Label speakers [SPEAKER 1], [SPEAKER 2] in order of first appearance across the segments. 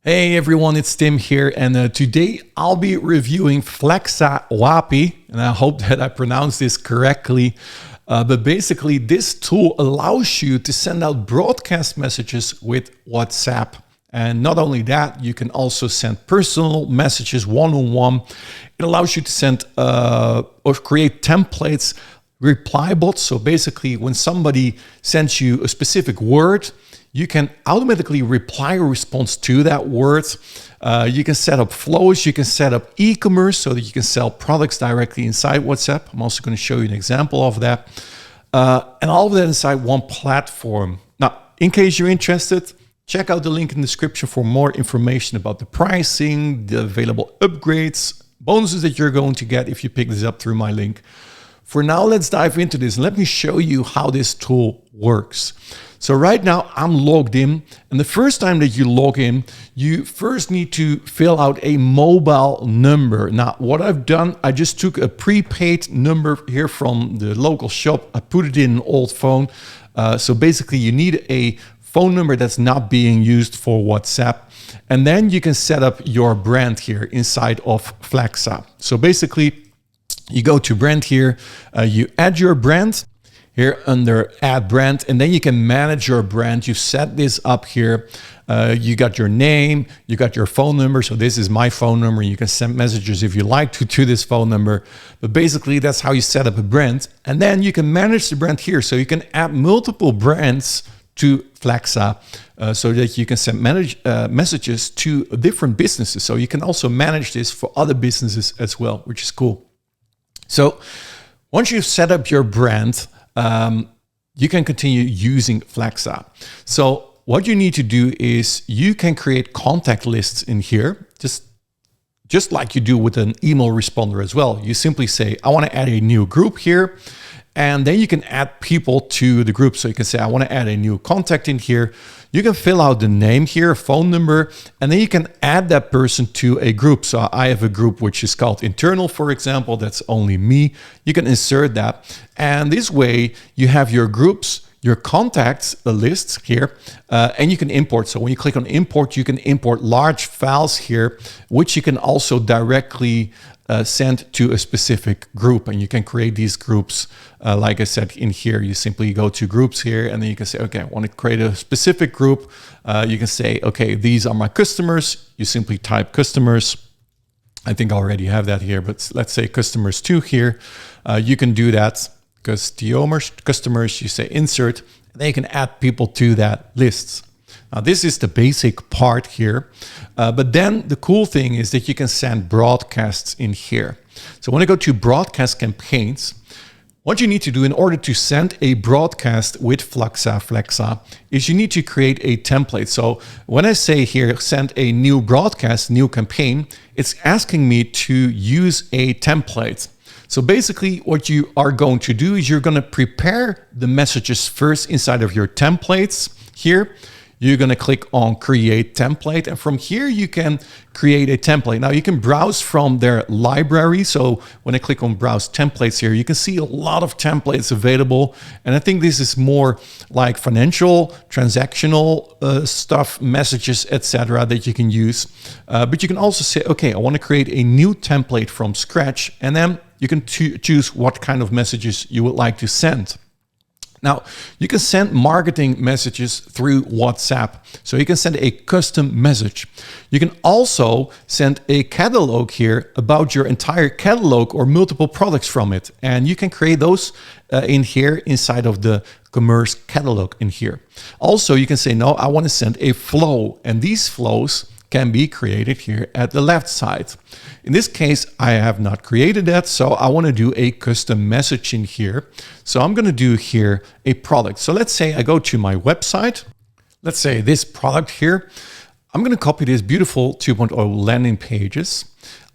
[SPEAKER 1] Hey everyone, it's Tim here, and today I'll be reviewing Flaxxa Wapi, and I hope that I pronounced this correctly. But basically, this tool allows you to send out broadcast messages with WhatsApp. And not only that, you can also send personal messages one-on-one. It allows you to send or create templates, reply bots. So basically, when somebody sends you a specific word, you can automatically reply a response to that word. You can set up flows. You can set up e-commerce so that you can sell products directly inside WhatsApp. I'm also going to show you an example of that. And all of that inside one platform. Now, in case you're interested, check out the link in the description for more information about the pricing, the available upgrades, bonuses that you're going to get if you pick this up through my link. For now, let's dive into this. Let me show you how this tool works. So right now I'm logged in, and the first time that you log in, you first need to fill out a mobile number. Now, what I've done, I just took a prepaid number here from the local shop. I put it in an old phone. So basically you need a phone number that's not being used for WhatsApp. And then you can set up your brand here inside of Flaxxa. So basically you go to brand here, you add your brand here under add brand, and then you can manage your brand. You set this up here. You got your name, you got your phone number. So this is my phone number. You can send messages if you like to this phone number. But basically that's how you set up a brand. And then you can manage the brand here. So you can add multiple brands to Flaxxa so that you can send messages to different businesses. So you can also manage this for other businesses as well, which is cool. So once you've set up your brand, you can continue using Flaxxa. So what you need to do is you can create contact lists in here, just like you do with an email responder as well. You simply say, I want to add a new group here. And then you can add people to the group. So you can say, I want to add a new contact in here. You can fill out the name here, phone number, and then you can add that person to a group. So I have a group which is called internal, for example. That's only me. You can insert that. And this way you have your groups, your contacts, the lists here, and you can import. So when you click on import, you can import large files here, which you can also directly send to a specific group. And you can create these groups. Like I said in here, you simply go to groups here, and then you can say, okay, I want to create a specific group. You can say, okay, these are my customers. You simply type customers. I think I already have that here, but let's say customers 2 here. You can do that. Customers, you say insert, and then you can add people to that list. Now this is the basic part here, but then the cool thing is that you can send broadcasts in here. So when I go to broadcast campaigns, what you need to do in order to send a broadcast with Flaxxa is you need to create a template. So when I say here, send a new broadcast, new campaign, it's asking me to use a template. So basically what you are going to do is you're going to prepare the messages first inside of your templates here. You're going to click on create template, and from here you can create a template. Now you can browse from their library. So when I click on browse templates here, you can see a lot of templates available. And I think this is more like financial, transactional stuff, messages, etc. that you can use. But you can also say, okay, I want to create a new template from scratch, and then you can choose what kind of messages you would like to send. Now, you can send marketing messages through WhatsApp. So you can send a custom message. You can also send a catalog here about your entire catalog or multiple products from it. And you can create those in here inside of the commerce catalog in here. Also, you can say, no, I want to send a flow. And these flows can be created here at the left side. In this case, I have not created that, so I want to do a custom message in here. So I'm going to do here a product. So let's say I go to my website. Let's say this product here. I'm going to copy this beautiful 2.0 landing pages.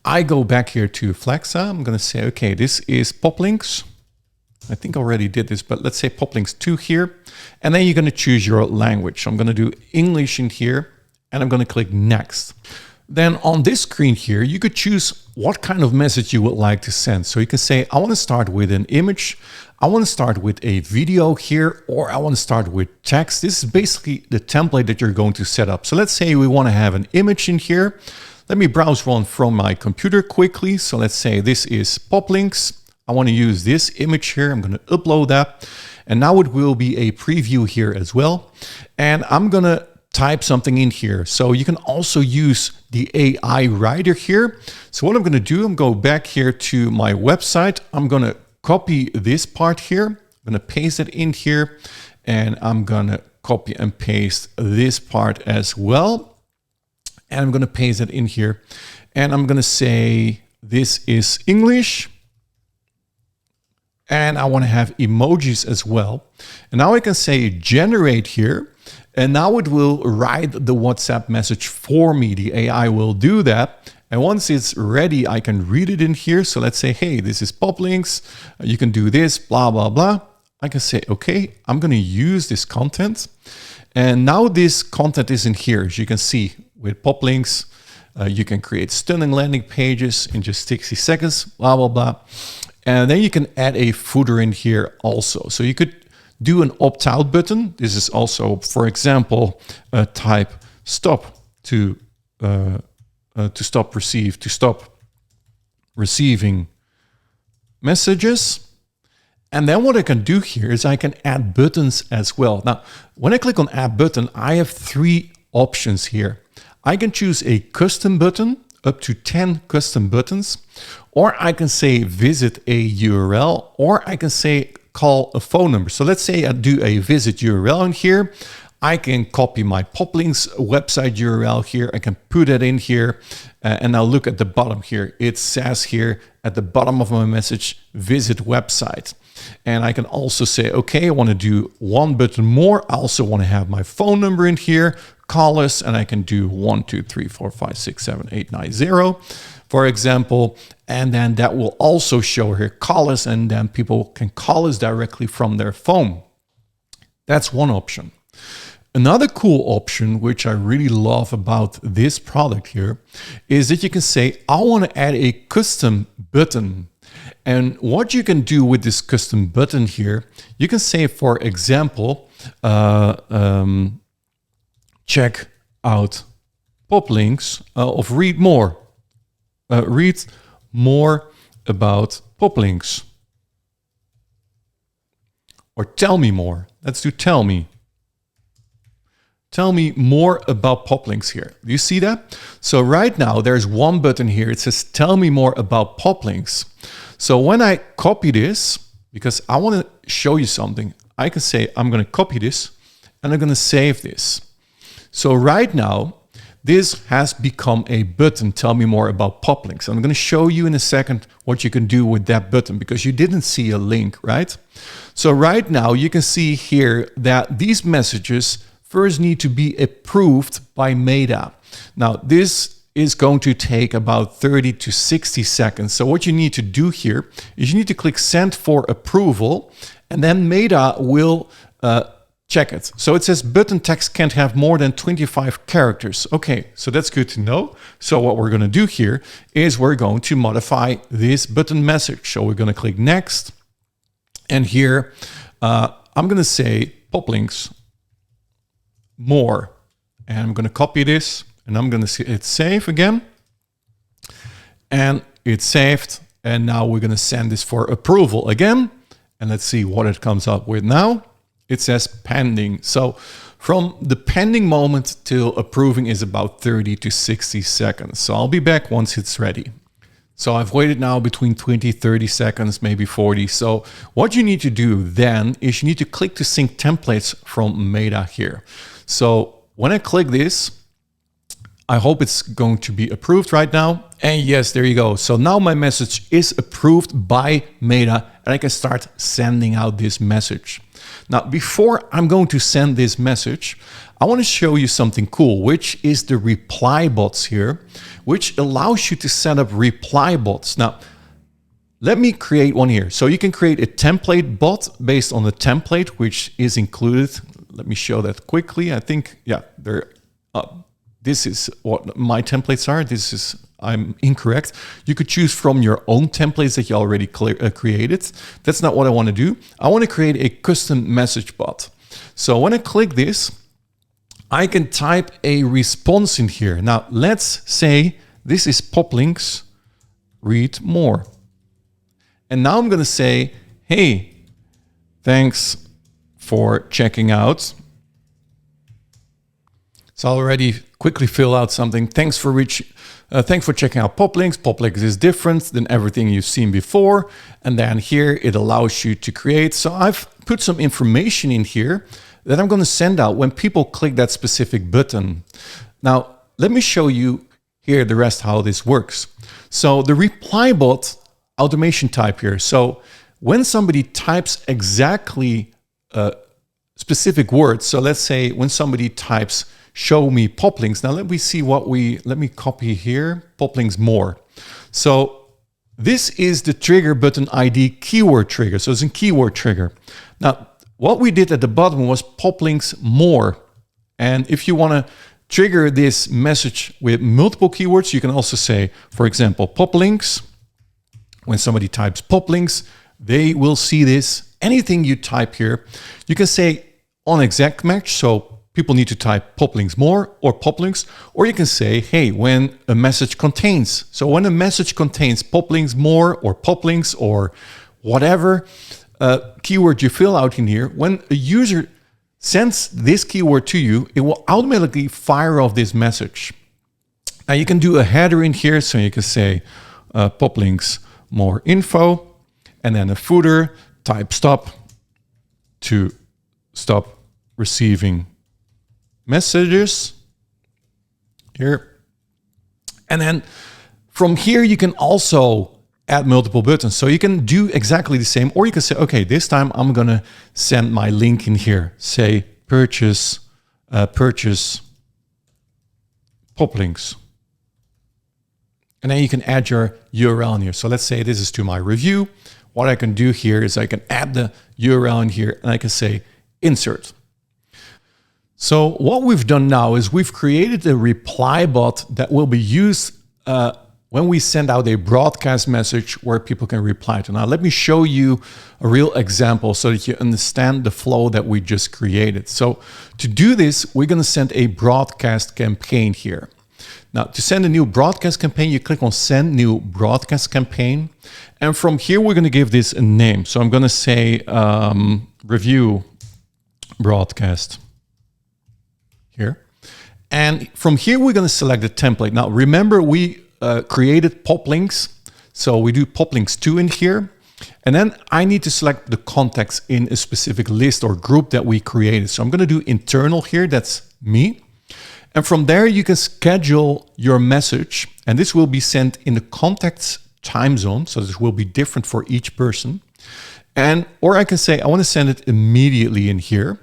[SPEAKER 1] I go back here to Flaxxa. I'm going to say, okay, this is Poplinks. I think I already did this, but let's say Poplinks 2 here. And then you're going to choose your language. So I'm going to do English in here. And I'm going to click next. Then on this screen here, you could choose what kind of message you would like to send. So you can say, I want to start with an image, I want to start with a video here, or I want to start with text. This is basically the template that you're going to set up. So let's say we want to have an image in here. Let me browse one from my computer quickly. So let's say this is pop links. I want to use this image here. I'm going to upload that. And now it will be a preview here as well. And I'm going to type something in here. So you can also use the AI writer here. So what I'm going to do, I'm going to go back here to my website. I'm going to copy this part here. I'm going to paste it in here. And I'm going to copy and paste this part as well. And I'm going to paste it in here. And I'm going to say, this is English. And I want to have emojis as well. And now I can say generate here. And now it will write the WhatsApp message for me. The AI will do that. And once it's ready, I can read it in here. So let's say, hey, this is pop links. You can do this, blah, blah, blah. I can say, okay, I'm going to use this content. And now this content is in here. As you can see with pop links, you can create stunning landing pages in just 60 seconds, blah, blah, blah. And then you can add a footer in here also. So you could do an opt-out button. This is also, for example, type stop to stop receiving messages. And then what I can do here is I can add buttons as well. Now, when I click on add button, I have 3 options here. I can choose a custom button, up to 10 custom buttons, or I can say visit a URL, or I can say call a phone number. So let's say I do a visit URL in here. I can copy my Poplinks website URL here. I can put it in here. And now look at the bottom here. It says here at the bottom of my message, visit website. And I can also say, okay, I want to do one button more. I also want to have my phone number in here, call us, and I can do 1, 2, 3, 4, 5, 6, 7, 8, 9, 0, for example. And then that will also show here, call us, and then people can call us directly from their phone. That's one option. Another cool option, which I really love about this product here, is that you can say, I want to add a custom button. And what you can do with this custom button here, you can say, for example, check out pop links of read more. Read more about pop links. Or tell me more. Let's do tell me. Tell me more about pop links here. Do you see that? So right now there's one button here. It says tell me more about pop links. So when I copy this, because I want to show you something, I can say I'm going to copy this and I'm going to save this. So right now, this has become a button, tell me more about pop links. I'm going to show you in a second what you can do with that button because you didn't see a link, right? So right now you can see here that these messages first need to be approved by Meta. Now this is going to take about 30 to 60 seconds. So what you need to do here is you need to click send for approval and then Meta will check it. So it says button text can't have more than 25 characters. Okay, so that's good to know. So what we're going to do here is we're going to modify this button message. So we're going to click next. And here I'm going to say pop links more. And I'm going to copy this and I'm going to hit save again. And it's saved. And now we're going to send this for approval again. And let's see what it comes up with now. It says pending. So from the pending moment till approving is about 30 to 60 seconds. So I'll be back once it's ready. So I've waited now between 20, 30 seconds, maybe 40. So what you need to do then is you need to click to sync templates from Meta here. So when I click this, I hope it's going to be approved right now. And yes, there you go. So now my message is approved by Meta and I can start sending out this message. Now, before I'm going to send this message, I want to show you something cool, which is the reply bots here, which allows you to set up reply bots. Now, let me create one here. So you can create a template bot based on the template, which is included. Let me show that quickly. I think, yeah, they're this is what my templates are. I'm incorrect. You could choose from your own templates that you already created. That's not what I want to do. I want to create a custom message bot. So when I click this, I can type a response in here. Now let's say this is Poplinks, read more. And now I'm going to say, hey, thanks for checking out. So I'll already quickly fill out something. Thanks for checking out Poplinks. Poplinks is different than everything you've seen before. And then here it allows you to create. So I've put some information in here that I'm going to send out when people click that specific button. Now, let me show you here the rest how this works. So the reply bot automation type here. So when somebody types exactly specific words, so let's say when somebody types show me Poplinks. Now let me copy here, Poplinks more. So this is the trigger button ID keyword trigger. So it's a keyword trigger. Now, what we did at the bottom was Poplinks more. And if you want to trigger this message with multiple keywords, you can also say, for example, Poplinks. When somebody types Poplinks, they will see this. Anything you type here, you can say on exact match. So people need to type Poplinks more or Poplinks, or you can say, hey, when a message contains. So when a message contains Poplinks more or Poplinks or whatever keyword you fill out in here, when a user sends this keyword to you, it will automatically fire off this message. Now you can do a header in here. So you can say Poplinks more info, and then a footer, type stop to stop receiving messages here. And then from here, you can also add multiple buttons. So you can do exactly the same, or you can say, okay, this time I'm going to send my link in here. Say purchase Poplinks. And then you can add your URL in here. So let's say this is to my review. What I can do here is I can add the URL in here and I can say insert. So what we've done now is we've created a reply bot that will be used when we send out a broadcast message where people can reply to. Now, let me show you a real example so that you understand the flow that we just created. So to do this, we're going to send a broadcast campaign here. Now, to send a new broadcast campaign, you click on Send New Broadcast Campaign. And from here, we're going to give this a name. So I'm going to say Review Broadcast here. And from here, we're going to select the template. Now, remember, we created Poplinks. So we do Poplinks 2 in here. And then I need to select the contacts in a specific list or group that we created. So I'm going to do internal here. That's me. And from there, you can schedule your message. And this will be sent in the contacts time zone. So this will be different for each person. Or I can say, I want to send it immediately in here.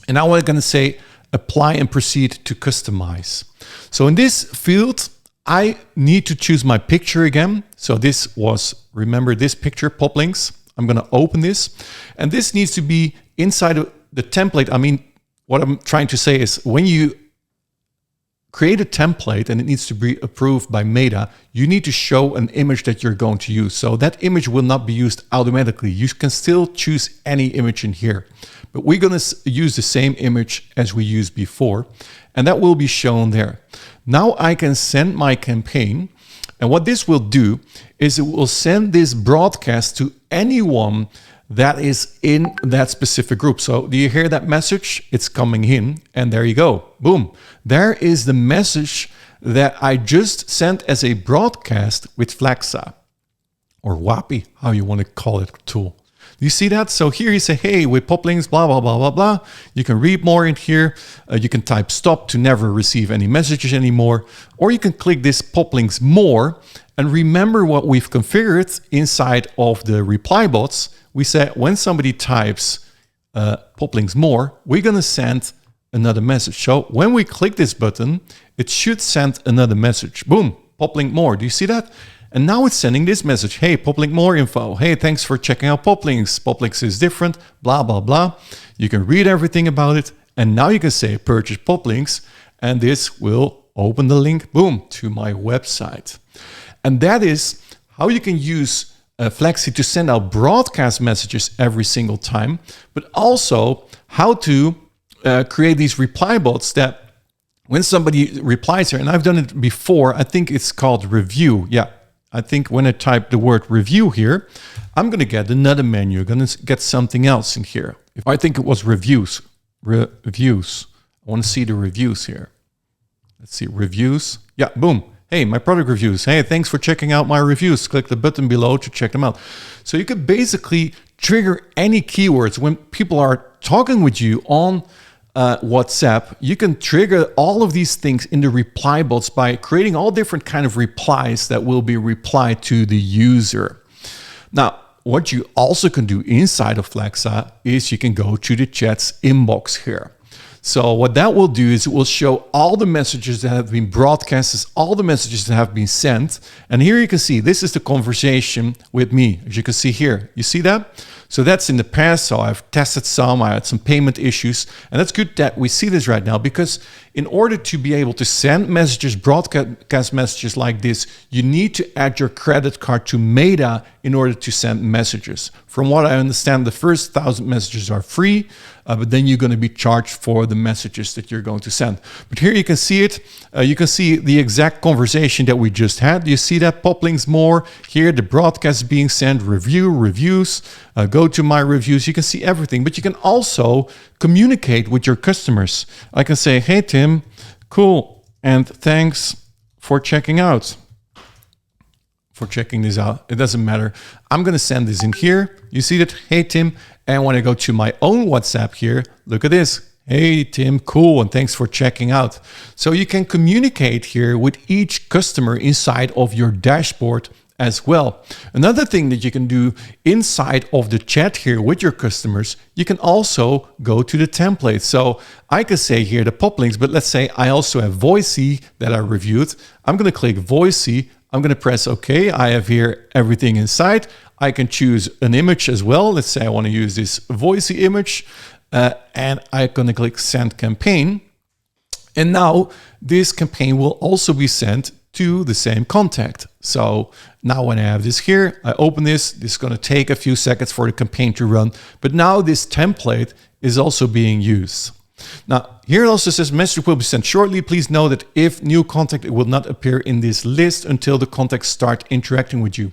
[SPEAKER 1] And now I'm going to say, apply and proceed to customize. So in this field, I need to choose my picture again. So this was, remember this picture, Poplinks. I'm going to open this. And this needs to be inside of the template. I mean, what I'm trying to say is when you create a template and it needs to be approved by Meta, you need to show an image that you're going to use. So that image will not be used automatically. You can still choose any image in here, but we're going to use the same image as we used before, and that will be shown there. Now I can send my campaign, and what this will do is it will send this broadcast to anyone that is in that specific group. So do you hear that message? It's coming in, and there you go. Boom. There is the message that I just sent as a broadcast with Flaxxa or Wapi, how you want to call it, tool. Do you see that? So here you say, hey, with Poplinks, blah, blah, blah, blah, blah. You can read more in here. You can type stop to never receive any messages anymore. Or you can click this Poplinks more. And remember what we've configured inside of the reply bots. We said when somebody types Poplinks more, we're going to send another message. So when we click this button, it should send another message. Boom, Poplink more. Do you see that? And now it's sending this message. Hey, Poplink more info. Hey, thanks for checking out Poplinks. Poplinks is different, blah, blah, blah. You can read everything about it. And now you can say purchase Poplinks. and this will open the link, boom, to my website. And that is how you can use Flaxxa to send out broadcast messages every single time, but also how to create these reply bots that when somebody replies here, and I've done it before, I think it's called review. Yeah, I think when I type the word review here, I'm going to get another menu. I'm going to get something else in here. I think it was reviews. Reviews. I want to see the reviews here. Let's see, reviews. Yeah, boom. Hey, my product reviews. Hey, thanks for checking out my reviews. Click the button below to check them out. So you could basically trigger any keywords when people are talking with you on WhatsApp. You can trigger all of these things in the reply bots by creating all different kind of replies that will be replied to the user. Now, what you also can do inside of Flaxxa is you can go to the chat's inbox here. So what that will do is it will show all the messages that have been broadcasted, all the messages that have been sent. And here you can see, this is the conversation with me. As you can see here, you see that? So that's in the past. So I've tested some, I had some payment issues. And that's good that we see this right now, because in order to be able to send messages, broadcast messages like this, you need to add your credit card to Meta in order to send messages. From what I understand, the first 1,000 messages are free, but then you're going to be charged for the messages that you're going to send. But here you can see it. You can see the exact conversation that we just had. You see that? Pop links more. Here, the broadcast being sent, reviews, go to my reviews. You can see everything, but you can also communicate with your customers. I can say, hey, Tim, cool, and thanks for checking out. For checking this out. It doesn't matter. I'm going to send this in here. You see that? Hey, Tim. And when I go to my own WhatsApp here, look at this. Hey, Tim, cool, and thanks for checking out. So you can communicate here with each customer inside of your dashboard as well. Another thing that you can do inside of the chat here with your customers, you can also go to the template. So I could say here the pop links, but let's say I also have Voisi that I reviewed. I'm going to click Voisi. I'm going to press OK. I have here everything inside. I can choose an image as well. Let's say I want to use this Voisi image, and I'm going to click Send Campaign. And now this campaign will also be sent to the same contact. So now when I have this here, I open this. This is going to take a few seconds for the campaign to run. But now this template is also being used. Now, here it also says message will be sent shortly. Please know that if new contact, it will not appear in this list until the contacts start interacting with you.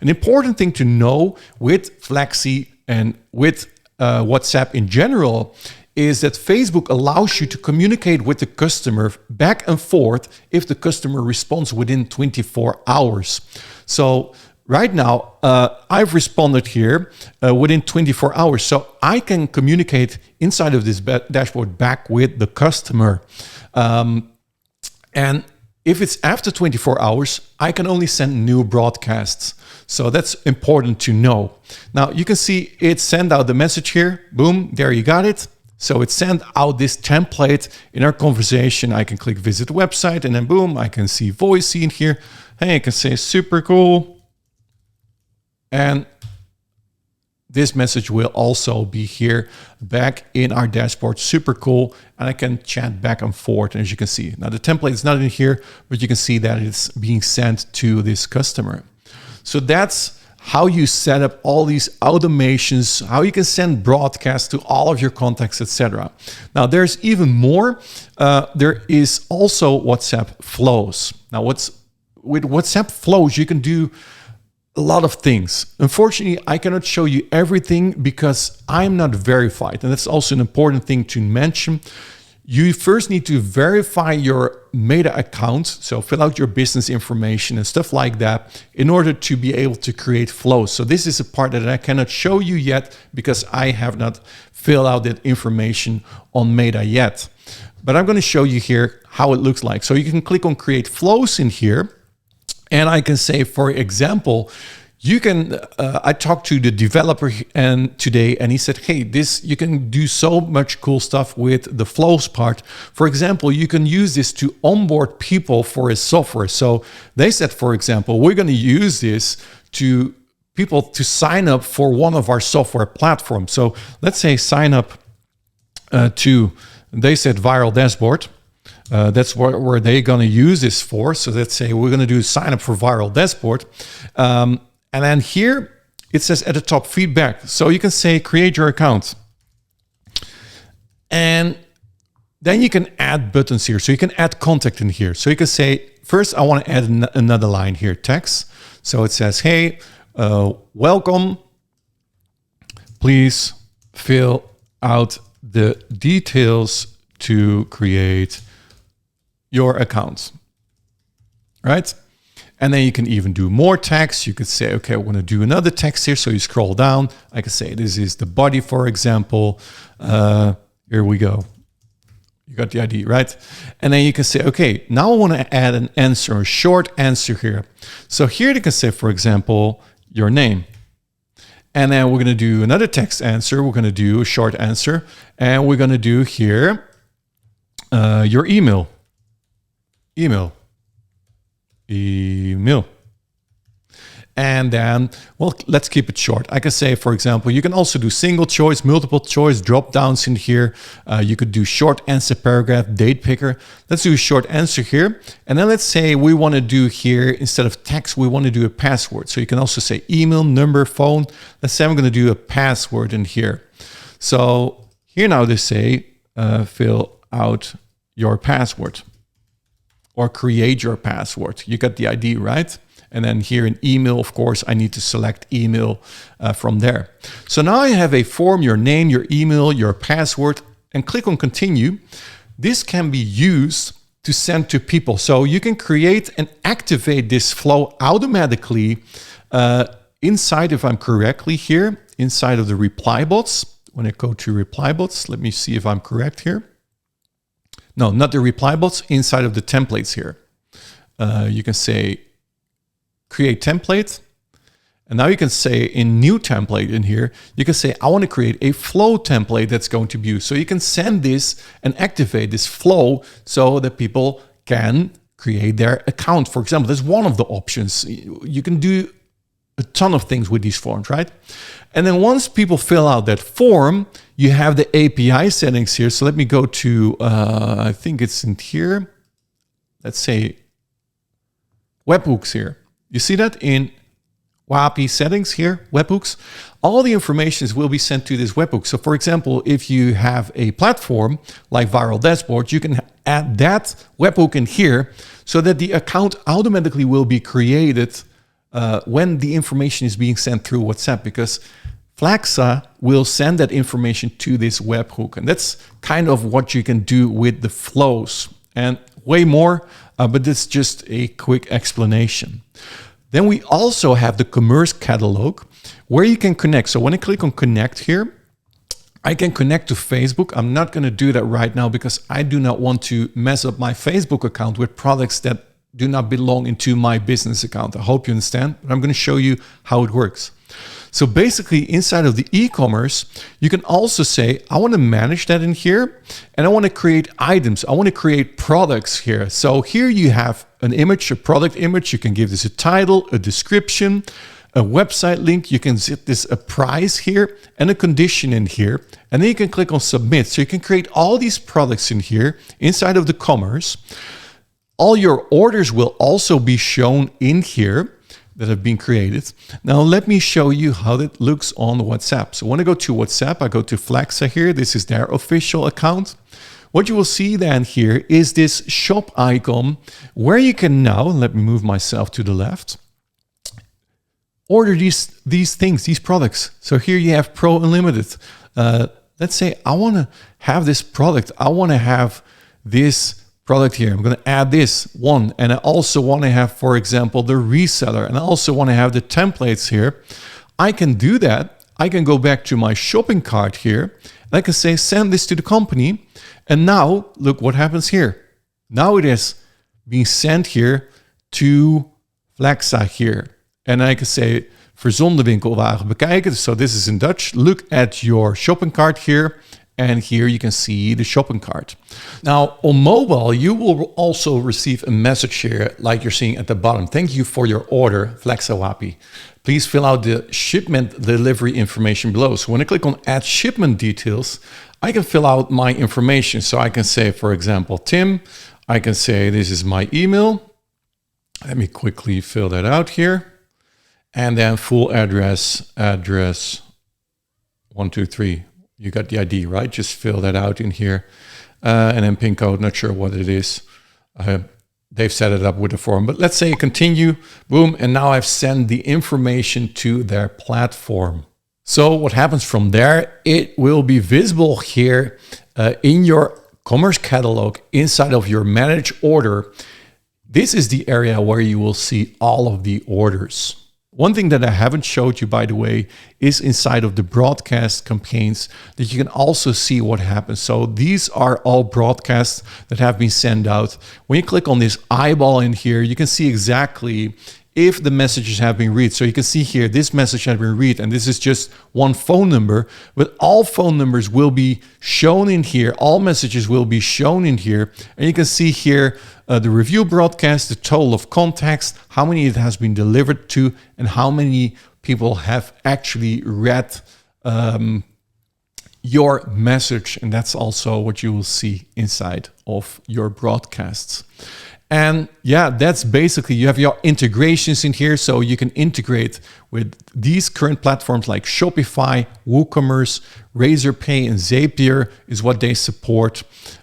[SPEAKER 1] An important thing to know with Flaxxa and with WhatsApp in general is that Facebook allows you to communicate with the customer back and forth if the customer responds within 24 hours. So right now, I've responded here within 24 hours. So I can communicate inside of this dashboard back with the customer. And if it's after 24 hours, I can only send new broadcasts. So that's important to know. Now you can see it sent out the message here. Boom, there you got it. So it sent out this template in our conversation. I can click visit website, and then boom, I can see Voisi in here. Hey, I can say super cool. And this message will also be here back in our dashboard. Super cool. And I can chat back and forth, as you can see. Now the template is not in here, but you can see that it's being sent to this customer. So that's how you set up all these automations, how you can send broadcasts to all of your contacts, etc. Now there's even more. There is also WhatsApp flows. Now with WhatsApp flows, you can do a lot of things. Unfortunately, I cannot show you everything because I'm not verified. And that's also an important thing to mention. You first need to verify your Meta account. So fill out your business information and stuff like that in order to be able to create flows. So this is a part that I cannot show you yet because I have not filled out that information on Meta yet. But I'm going to show you here how it looks like. So you can click on create flows in here. And I can say, for example, you can, I talked to the developer today, and he said, hey, you can do so much cool stuff with the flows part. For example, you can use this to onboard people for his software. So they said, for example, we're going to use this to people to sign up for one of our software platforms. So let's say sign up to, they said viral dashboard. That's where they're going to use this for. So let's say we're going to do sign up for Viral Dashboard. And then here it says at the top feedback. So you can say create your account. And then you can add buttons here. So you can add contact in here. So you can say, first I want to add another line here, text. So it says, hey, welcome. Please fill out the details to create your account, right? And then you can even do more text. You could say, okay, I want to do another text here. So you scroll down. I can say this is the body, for example. Here we go. You got the idea, right? And then you can say, okay, now I want to add an answer, a short answer here. So here you can say, for example, your name. And then we're going to do another text answer. We're going to do a short answer. And we're going to do here your email. Email. And then, well, let's keep it short. I can say, for example, you can also do single choice, multiple choice, drop downs in here. You could do short answer paragraph, date picker. Let's do a short answer here. And then let's say we want to do here, instead of text, we want to do a password. So you can also say email, number, phone. Let's say I'm going to do a password in here. So here now they say, fill out your password or create your password. You got the idea, right? And then here in email, of course, I need to select email from there. So now I have a form, your name, your email, your password, and click on continue. This can be used to send to people. So you can create and activate this flow automatically inside, if I'm correctly here, inside of the reply bots. When I go to reply bots, let me see if I'm correct here. No, not the reply bots, inside of the templates here. You can say, create template. And now you can say in new template in here, you can say, I want to create a flow template that's going to be used. So you can send this and activate this flow so that people can create their account. For example, that's one of the options. You can do a ton of things with these forms, right? And then once people fill out that form, you have the API settings here. So let me go to, I think it's in here. Let's say webhooks here. You see that in Wapi settings here, webhooks? All the information will be sent to this webhook. So for example, if you have a platform like Viral Dashboard, you can add that webhook in here so that the account automatically will be created when the information is being sent through WhatsApp, because Flaxxa will send that information to this webhook. And that's kind of what you can do with the flows and way more, but it's just a quick explanation. Then we also have the commerce catalog where you can connect. So when I click on connect here, I can connect to Facebook. I'm not going to do that right now because I do not want to mess up my Facebook account with products that do not belong into my business account. I hope you understand, but I'm going to show you how it works. So basically inside of the e-commerce, you can also say, I want to manage that in here and I want to create items. I want to create products here. So here you have an image, a product image. You can give this a title, a description, a website link. You can set this a price here and a condition in here. And then you can click on submit. So you can create all these products in here inside of the commerce. All your orders will also be shown in here that have been created. Now let me show you how that looks on WhatsApp. So when I go to WhatsApp, I go to Flaxxa here. This is their official account. What you will see then here is this shop icon where you can now, let me move myself to the left, order these things, these products. So here you have Pro Unlimited. Let's say I want to have this product. I want to have this product here. I'm going to add this one. And I also want to have, for example, the reseller. And I also want to have the templates here. I can do that. I can go back to my shopping cart here. And I can say, send this to the company. And now look what happens here. Now it is being sent here to Flaxxa here. And I can say, verzonden winkelwagen bekijken. So this is in Dutch. Look at your shopping cart here. And here you can see the shopping cart. Now on mobile, you will also receive a message here like you're seeing at the bottom. Thank you for your order, Flaxxa Wapi. Please fill out the shipment delivery information below. So when I click on add shipment details, I can fill out my information. So I can say, for example, Tim, I can say this is my email. Let me quickly fill that out here. And then full address 123. You got the ID, right? Just fill that out in here. And then PIN code, not sure what it is. They've set it up with the form, but let's say continue, boom. And now I've sent the information to their platform. So what happens from there, it will be visible here in your commerce catalog inside of your manage order. This is the area where you will see all of the orders. One thing that I haven't showed you, by the way, is inside of the broadcast campaigns that you can also see what happens. So these are all broadcasts that have been sent out. When you click on this eyeball in here, you can see exactly if the messages have been read. So you can see here, this message has been read, and this is just one phone number, but all phone numbers will be shown in here. All messages will be shown in here. And you can see here, the review broadcast, the total of contacts, how many it has been delivered to, and how many people have actually read your message. And that's also what you will see inside of your broadcasts. And yeah, that's basically, you have your integrations in here. So you can integrate with these current platforms like Shopify, WooCommerce, Razorpay, and Zapier is what they support.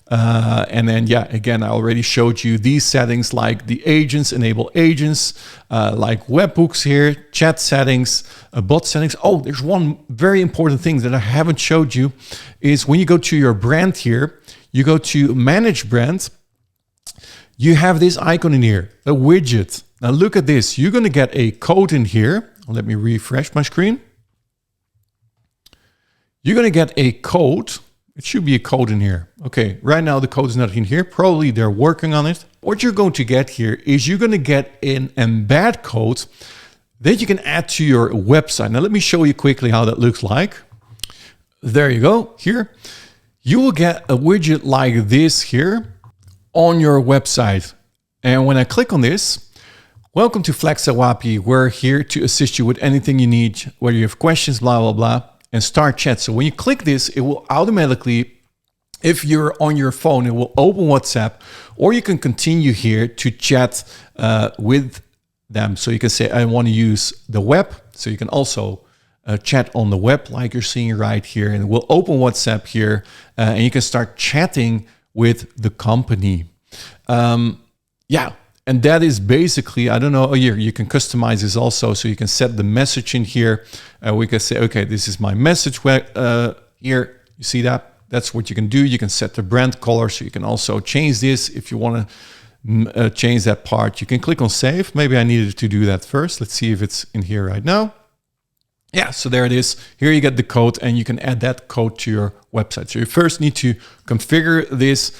[SPEAKER 1] And then, yeah, again, I already showed you these settings like the agents, enable agents, like webhooks here, chat settings, bot settings. Oh, there's one very important thing that I haven't showed you is when you go to your brand here, you go to manage brand. You have this icon in here, a widget. Now look at this. You're going to get a code in here. Let me refresh my screen. You're going to get a code. It should be a code in here. Okay, right now the code is not in here. Probably they're working on it. What you're going to get here is you're going to get an embed code that you can add to your website. Now let me show you quickly how that looks like. There you go. Here, you will get a widget like this here on your website. And when I click on this, welcome to Flaxxa Wapi. We're here to assist you with anything you need, whether you have questions, blah, blah, blah, and start chat. So when you click this, it will automatically, if you're on your phone, it will open WhatsApp, or you can continue here to chat with them. So you can say, I want to use the web. So you can also chat on the web like you're seeing right here, and it will open WhatsApp here, and you can start chatting with the company. Yeah, and that is basically, I don't know, here you can customize this also. So you can set the message in here. We can say, okay, this is my message here. You see that? That's what you can do. You can set the brand color. So you can also change this if you want to change that part. You can click on save. Maybe I needed to do that first. Let's see if it's in here right now. Yeah, so there it is. Here you get the code, and you can add that code to your website. So you first need to configure this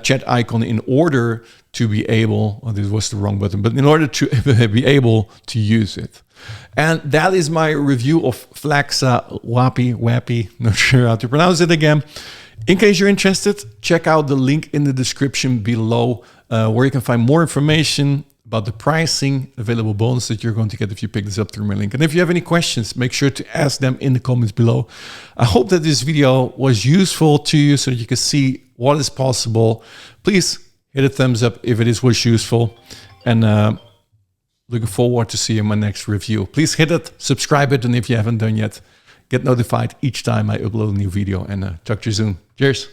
[SPEAKER 1] chat icon in order to be able, oh, this was the wrong button, but in order to be able to use it. And that is my review of Flaxxa Wapi, not sure how to pronounce it again. In case you're interested, check out the link in the description below where you can find more information about the pricing, available bonus that you're going to get if you pick this up through my link. And if you have any questions, make sure to ask them in the comments below. I hope that this video was useful to you so that you can see what is possible. Please hit a thumbs up if it was useful. And looking forward to see you in my next review. Please hit that subscribe button if you haven't done yet. Get notified each time I upload a new video, and talk to you soon. Cheers.